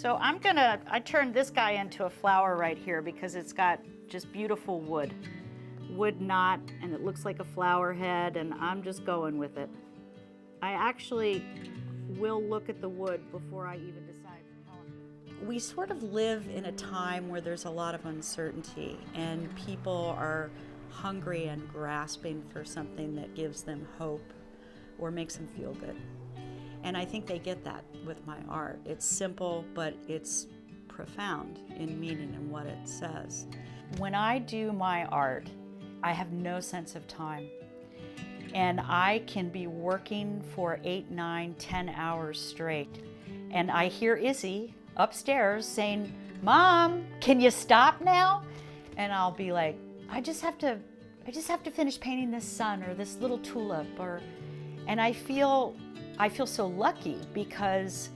So I turned this guy into a flower right here because it's got just beautiful wood knot, and it looks like a flower head, and I'm just going with it. I actually will look at the wood before I even decide how. We sort of live in a time where there's a lot of uncertainty, and people are hungry and grasping for something that gives them hope or makes them feel good. And I think they get that with my art. It's simple, but it's profound in meaning and what it says. When I do my art, I have no sense of time. And I can be working for 8, 9, 10 hours straight. And I hear Izzy upstairs saying, "Mom, can you stop now?" And I'll be like, I just have to finish painting this sun or this little tulip, and I feel so lucky because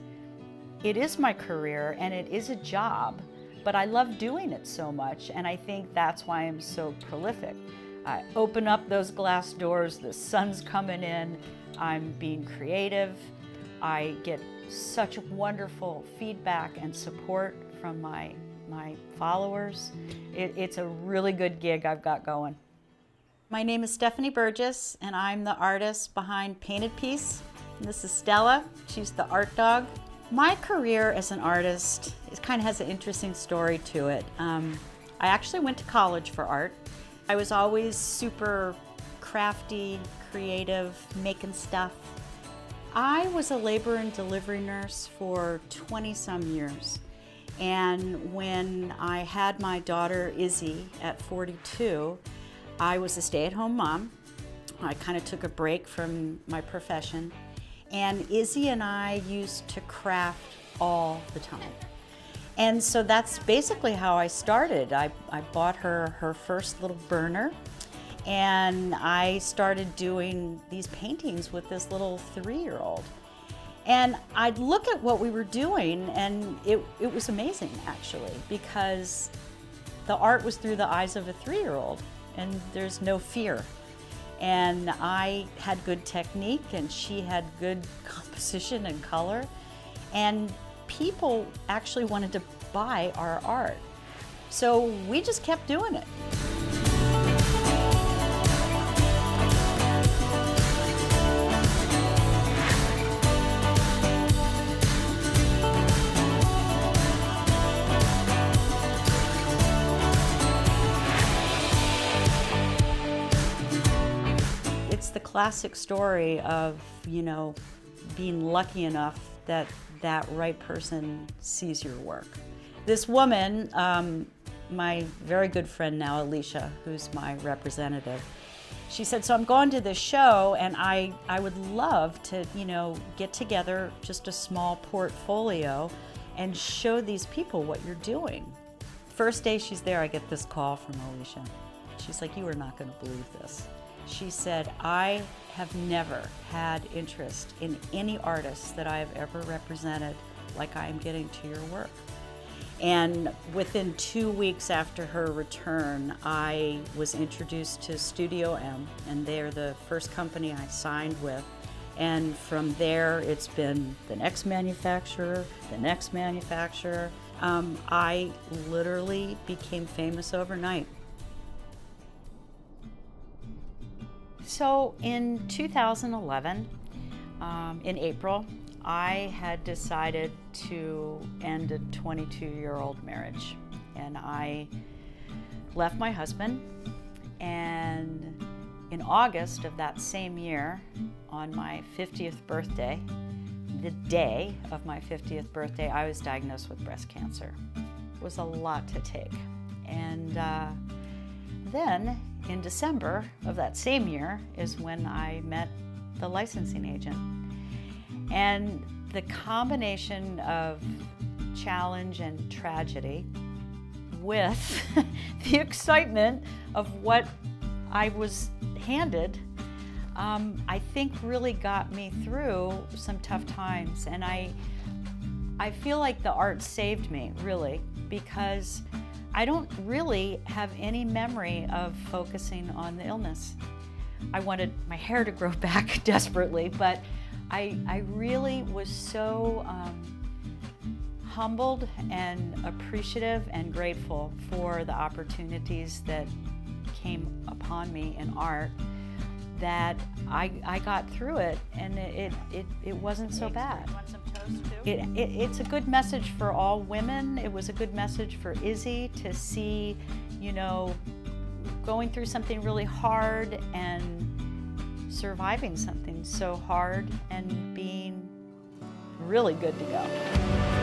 it is my career and it is a job, but I love doing it so much, and I think that's why I'm so prolific. I open up those glass doors, the sun's coming in, I'm being creative, I get such wonderful feedback and support from my followers. It's a really good gig I've got going. My name is Stephanie Burgess, and I'm the artist behind Painted Piece. And this is Stella, she's the art dog. My career as an artist, it kind of has an interesting story to it. I actually went to college for art. I was always super crafty, creative, making stuff. I was a labor and delivery nurse for 20-some years. And when I had my daughter Izzy at 42, I was a stay-at-home mom. I kind of took a break from my profession. And Izzy and I used to craft all the time. And so that's basically how I started. I bought her first little burner, and I started doing these paintings with this little 3-year-old. And I'd look at what we were doing, and it was amazing, actually, because the art was through the eyes of a 3-year-old, and there's no fear. And I had good technique, and she had good composition and color, and people actually wanted to buy our art. So we just kept doing it. It's the classic story of, being lucky enough that that right person sees your work. This woman, my very good friend now, Alicia, who's my representative, she said, "So I'm going to this show, and I would love to, get together just a small portfolio and show these people what you're doing." First day she's there, I get this call from Alicia. She's like, "You are not going to believe this." She said, "I have never had interest in any artist that I have ever represented like I am getting to your work." And within 2 weeks after her return, I was introduced to Studio M, and they're the first company I signed with. And from there, it's been the next manufacturer, the next manufacturer. I literally became famous overnight. So in 2011, in April, I had decided to end a 22-year-old marriage. And I left my husband, and in August of that same year, on my 50th birthday, the day of my 50th birthday, I was diagnosed with breast cancer. It was a lot to take. And then in December of that same year is when I met the licensing agent. And the combination of challenge and tragedy with the excitement of what I was handed, I think really got me through some tough times. And I feel like the art saved me, really, because I don't really have any memory of focusing on the illness. I wanted my hair to grow back desperately, but I really was so humbled and appreciative and grateful for the opportunities that came upon me in art, that I got through it, and it wasn't so bad. Want some toast too? It's a good message for all women. It was a good message for Izzy to see, you know, going through something really hard and surviving something so hard and being really good to go.